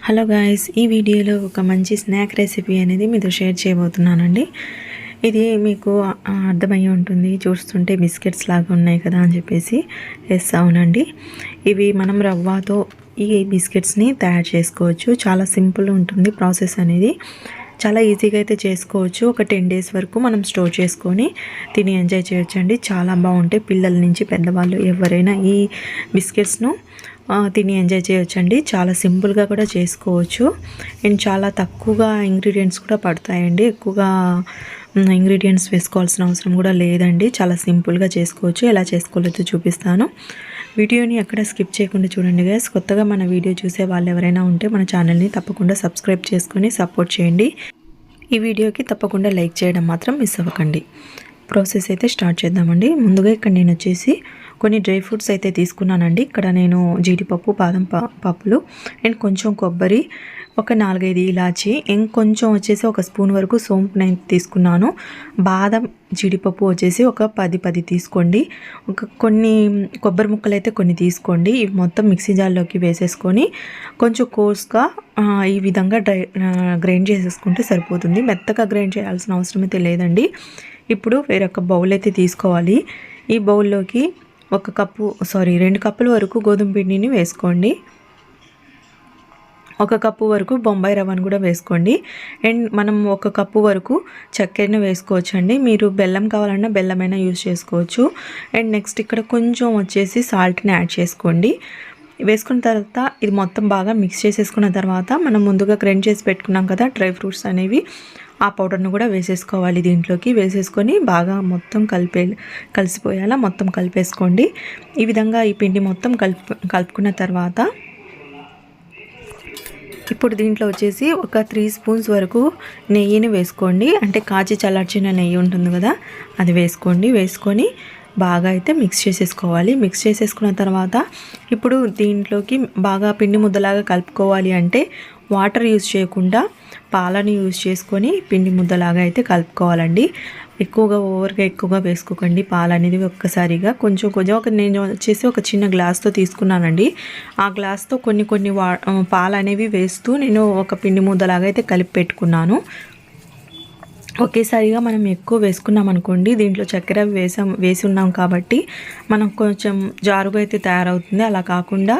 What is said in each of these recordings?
Hello guys, ఈ వీడియోలో ఒక మంచి స్నాక్ రెసిపీ అనేది మీతో షేర్ చేయబోతున్నానండి. ఇది మీకు అర్థమయ్యి ఉంటుంది, చూస్తుంటే బిస్కెట్స్ లాగా ఉన్నాయి కదా అని చెప్పేసి. ఎస్, అవునండి. ఇవి మనం రవ్వతో ఈ బిస్కెట్స్ని తయారు చేసుకోవచ్చు. చాలా సింపుల్ ఉంటుంది ప్రాసెస్ అనేది. చాలా ఈజీగా అయితే చేసుకోవచ్చు. ఒక 10 days వరకు మనం స్టోర్ చేసుకొని తిని ఎంజాయ్ చేయొచ్చండి. చాలా బాగుంటాయి. పిల్లల నుంచి పెద్దవాళ్ళు ఎవరైనా ఈ బిస్కెట్స్ను తిని ఎంజాయ్ చేయొచ్చండి. చాలా సింపుల్గా కూడా చేసుకోవచ్చు. అండ్ చాలా తక్కువగా ఇంగ్రీడియంట్స్ కూడా పడతాయండి. ఎక్కువగా ఇంగ్రీడియంట్స్ వేసుకోవాల్సిన అవసరం కూడా లేదండి. చాలా సింపుల్గా చేసుకోవచ్చు. ఎలా చేసుకోలేదో చూపిస్తాను. వీడియోని ఎక్కడ స్కిప్ చేయకుండా చూడండి గైస్. కొత్తగా మన వీడియో చూసే వాళ్ళు ఎవరైనా ఉంటే మన ఛానల్ని తప్పకుండా సబ్స్క్రైబ్ చేసుకొని సపోర్ట్ చేయండి. ఈ వీడియోకి తప్పకుండా లైక్ చేయడం మాత్రం మిస్ అవ్వకండి. ప్రాసెస్ అయితే స్టార్ట్ చేద్దామండి. ముందుగా ఇక్కడ నేను వచ్చేసి కొన్ని డ్రై ఫ్రూట్స్ అయితే తీసుకున్నానండి. ఇక్కడ నేను జీడిపప్పు, బాదం పప్పులు అండ్ కొంచెం కొబ్బరి, ఒక 4-5 ఇలాచి, ఇంకొంచెం వచ్చేసి ఒక స్పూన్ వరకు సోంపు నేను తీసుకున్నాను. బాదం, జీడిపప్పు వచ్చేసి ఒక 10 తీసుకోండి. కొన్ని కొబ్బరి ముక్కలు అయితే కొన్ని తీసుకోండి. ఇవి మొత్తం మిక్సీ జార్లోకి వేసేసుకొని కొంచెం కోర్స్గా ఈ విధంగా గ్రైండ్ చేసేసుకుంటే సరిపోతుంది. మెత్తగా గ్రైండ్ చేయాల్సిన అవసరం అయితే లేదండి. ఇప్పుడు వేరొక బౌల్ అయితే తీసుకోవాలి. ఈ బౌల్లోకి 2 కప్పుల వరకు గోధుమ పిండిని వేసుకోండి. 1 కప్పు వరకు బొంబాయి రవ్వను కూడా వేసుకోండి. అండ్ మనం 1 కప్పు వరకు చక్కెరను వేసుకోవచ్చండి. మీరు బెల్లం కావాలన్నా బెల్లమైనా యూజ్ చేసుకోవచ్చు. అండ్ నెక్స్ట్ ఇక్కడ కొంచెం వచ్చేసి సాల్ట్ని యాడ్ చేసుకోండి. వేసుకున్న తర్వాత ఇది మొత్తం బాగా మిక్స్ చేసేసుకున్న తర్వాత మనం ముందుగా గ్రైండ్ చేసి పెట్టుకున్నాం కదా డ్రై ఫ్రూట్స్ అనేవి, ఆ పౌడర్ను కూడా వేసేసుకోవాలి. దీంట్లోకి వేసేసుకొని బాగా మొత్తం కలిసిపోయేలా మొత్తం కలిపేసుకోండి. ఈ విధంగా ఈ పిండి మొత్తం కలుపుకున్న తర్వాత ఇప్పుడు దీంట్లో వచ్చేసి ఒక 3 స్పూన్స్ వరకు నెయ్యిని వేసుకోండి. అంటే కాచి చల్లార్చిన నెయ్యి ఉంటుంది కదా, అది వేసుకొని బాగా అయితే మిక్స్ చేసేసుకోవాలి. మిక్స్ చేసేసుకున్న తర్వాత ఇప్పుడు దీంట్లోకి బాగా పిండి ముద్దలాగా కలుపుకోవాలి అంటే వాటర్ యూజ్ చేయకుండా పాలను యూజ్ చేసుకొని పిండి ముద్దలాగా అయితే కలుపుకోవాలండి. ఓవర్గా ఎక్కువగా వేసుకోకండి. పాలు అనేది ఒక్కసారిగా కొంచెం నేను వచ్చేసి ఒక చిన్న గ్లాస్తో తీసుకున్నానండి. ఆ గ్లాస్తో కొన్ని పాలు అనేవి వేస్తూ నేను ఒక పిండి ముద్దలాగా అయితే కలిపి పెట్టుకున్నాను. ఒకేసారిగా మనం ఎక్కువ వేసుకున్నాం అనుకోండి, దీంట్లో చక్కెర వేసి ఉన్నాం కాబట్టి మనం కొంచెం జారుగా అయితే తయారవుతుంది. అలా కాకుండా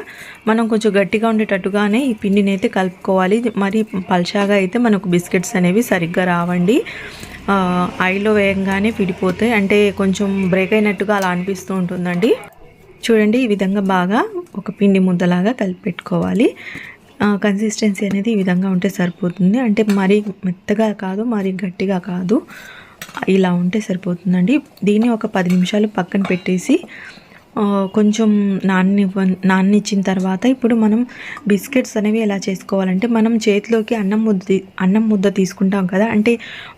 మనం కొంచెం గట్టిగా ఉండేటట్టుగానే ఈ పిండిని అయితే కలుపుకోవాలి. మరి పల్చాగా అయితే మనకు బిస్కెట్స్ అనేవి సరిగ్గా రావండి. ఆయిల్లో వేయంగానే విడిపోతాయి, అంటే కొంచెం బ్రేక్ అయినట్టుగా అలా అనిపిస్తూ ఉంటుందండి. చూడండి, ఈ విధంగా బాగా ఒక పిండి ముద్దలాగా కలిపి పెట్టుకోవాలి. కన్సిస్టెన్సీ అనేది ఈ విధంగా ఉంటే సరిపోతుంది. అంటే మరీ మెత్తగా కాదు, మరీ గట్టిగా కాదు, ఇలా ఉంటే సరిపోతుందండి. దీన్ని ఒక 10 నిమిషాలు పక్కన పెట్టేసి కొంచెం నాననిచ్చిన తర్వాత ఇప్పుడు మనం బిస్కెట్స్ అనేవి ఎలా చేసుకోవాలంటే, మనం చేతిలోకి అన్నం ముద్ద తీసుకుంటాం కదా, అంటే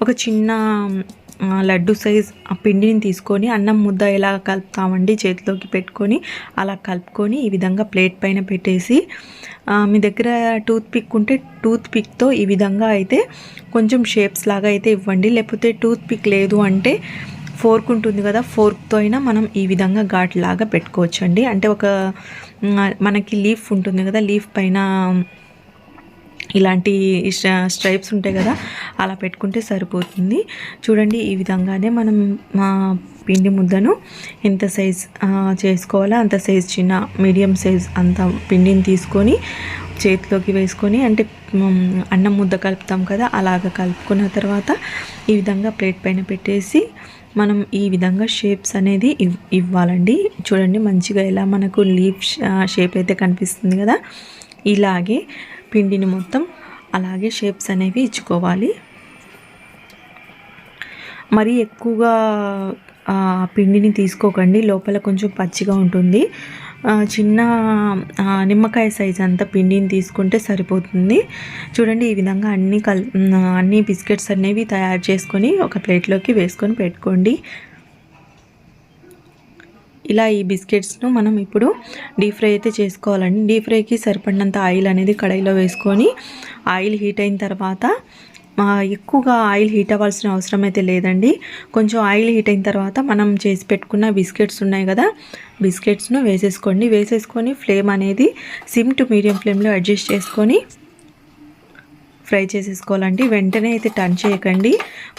ఒక చిన్న లడ్డు సైజ్ ఆ పిండిని తీసుకొని అన్నం ముద్ద ఎలా కలుపుతామండి, చేతిలోకి పెట్టుకొని అలా కలుపుకొని ఈ విధంగా ప్లేట్ పైన పెట్టేసి మీ దగ్గర టూత్ పిక్ ఉంటే టూత్ పిక్తో ఈ విధంగా అయితే కొంచెం షేప్స్ లాగా అయితే ఇవ్వండి. లేకపోతే టూత్ పిక్ లేదు అంటే ఫోర్క్ ఉంటుంది కదా, ఫోర్క్తో అయినా మనం ఈ విధంగా ఘాట్ లాగా పెట్టుకోవచ్చండి. అంటే మనకి లీఫ్ ఉంటుంది కదా, లీఫ్ పైన ఇలాంటి స్ట్రైప్స్ ఉంటాయి కదా, అలా పెట్టుకుంటే సరిపోతుంది. చూడండి, ఈ విధంగానే మనం పిండి ముద్దను ఎంత సైజ్ చేసుకోవాలో అంత సైజ్, మీడియం సైజ్ అంత పిండిని తీసుకొని చేతిలోకి వేసుకొని, అంటే అన్నం ముద్ద కలుపుతాం కదా, అలాగ కలుపుకున్న తర్వాత ఈ విధంగా ప్లేట్ పైన పెట్టేసి మనం ఈ విధంగా షేప్స్ అనేది ఇవ్వాలండి. చూడండి, మంచిగా ఎలా మనకు లీఫ్ షేప్ అయితే కనిపిస్తుంది కదా, ఇలాగే పిండిని మొత్తం అలాగే షేప్స్ అనేవి ఇచ్చుకోవాలి. మరీ ఎక్కువగా పిండిని తీసుకోకండి, లోపల కొంచెం పచ్చిగా ఉంటుంది. చిన్న నిమ్మకాయ సైజ్ అంత పిండిని తీసుకుంటే సరిపోతుంది. చూడండి, ఈ విధంగా అన్ని బిస్కెట్స్ అనేవి తయారు చేసుకొని ఒక ప్లేట్లోకి వేసుకొని పెట్టుకోండి. ఇలా ఈ బిస్కెట్స్ను మనం ఇప్పుడు డీప్ ఫ్రై అయితే చేసుకోవాలండి. డీప్ ఫ్రైకి సరిపడినంత ఆయిల్ అనేది కడాయిలో వేసుకొని ఆయిల్ హీట్ అయిన తర్వాత, ఎక్కువగా ఆయిల్ హీట్ అవ్వాల్సిన అవసరం అయితే లేదండి. కొంచెం ఆయిల్ హీట్ అయిన తర్వాత మనం చేసి పెట్టుకున్న బిస్కెట్స్ ఉన్నాయి కదా, బిస్కెట్స్ను వేసేసుకొని ఫ్లేమ్ అనేది సిమ్ టు మీడియం ఫ్లేమ్లో అడ్జస్ట్ చేసుకొని ఫ్రై చేసేసుకోవాలండి. వెంటనే అయితే టర్న్ చేయకండి,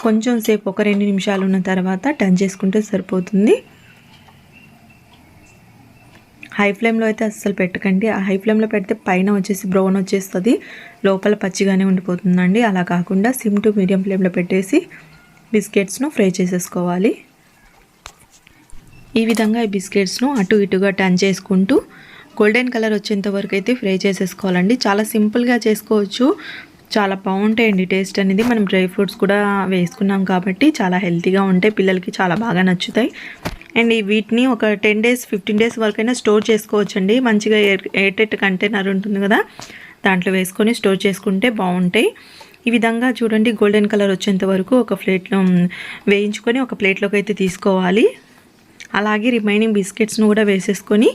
కొంచెం సేపు ఒక 2 నిమిషాలు ఉన్న తర్వాత టర్న్ చేసుకుంటే సరిపోతుంది. హై ఫ్లేమ్లో అయితే అస్సలు పెట్టకండి. ఆ హై ఫ్లేమ్లో పెడితే పైన వచ్చేసి బ్రౌన్ వచ్చేస్తుంది, లోపల పచ్చిగానే ఉండిపోతుందండి. అలా కాకుండా సిమ్ టు మీడియం ఫ్లేమ్లో పెట్టేసి బిస్కెట్స్ను ఫ్రై చేసేసుకోవాలి. ఈ విధంగా ఈ బిస్కెట్స్ను అటు ఇటుగా టర్న్ చేసుకుంటూ గోల్డెన్ కలర్ వచ్చేంత వరకు అయితే ఫ్రై చేసేసుకోవాలండి. చాలా సింపుల్గా చేసుకోవచ్చు, చాలా బాగుంటాయండి టేస్ట్ అనేది. మనం డ్రై ఫ్రూట్స్ కూడా వేసుకున్నాం కాబట్టి చాలా హెల్తీగా ఉంటాయి, పిల్లలకి చాలా బాగా నచ్చుతాయి. అండ్ వీటిని ఒక 10 days 15 days వరకైనా స్టోర్ చేసుకోవచ్చండి. మంచిగా ఎయిర్టైట్ కంటైనర్ ఉంటుంది కదా, దాంట్లో వేసుకొని స్టోర్ చేసుకుంటే బాగుంటాయి. ఈ విధంగా చూడండి గోల్డెన్ కలర్ వచ్చేంత వరకు ఒక ప్లేట్లో వేయించుకొని ఒక ప్లేట్లోకి అయితే తీసుకోవాలి. అలాగే రిమైనింగ్ బిస్కెట్స్ను కూడా వేసేసుకొని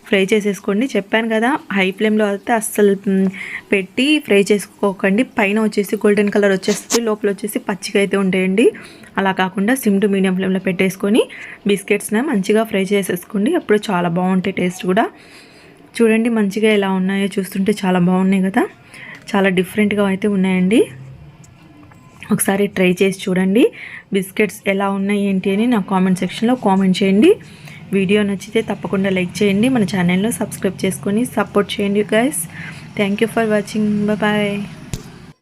ఫ్రై చేసేసుకోండి. చెప్పాను కదా, హై ఫ్లేమ్లో అయితే అస్సలు పెట్టి ఫ్రై చేసుకోకండి. పైన వచ్చేసి గోల్డెన్ కలర్ వచ్చేస్తుంది, లోపల వచ్చేసి పచ్చిగా అయితే ఉంటాయండి. అలా కాకుండా సిమ్ టు మీడియం ఫ్లేమ్లో పెట్టేసుకొని బిస్కెట్స్ని మంచిగా ఫ్రై చేసేసుకోండి. అప్పుడు చాలా బాగుంటాయి టేస్ట్ కూడా. చూడండి మంచిగా ఎలా ఉన్నాయో, చూస్తుంటే చాలా బాగున్నాయి కదా, చాలా డిఫరెంట్గా అయితే ఉన్నాయండి. ఒకసారి ట్రై చేసి చూడండి బిస్కెట్స్ ఎలా ఉన్నాయి ఏంటి అని నా కామెంట్ సెక్షన్లో కామెంట్ చేయండి. వీడియో నచ్చితే తప్పకుండా లైక్ చేయండి, మన ఛానల్లో సబ్స్క్రైబ్ చేసుకొని సపోర్ట్ చేయండి guys. Thank you for watching, bye.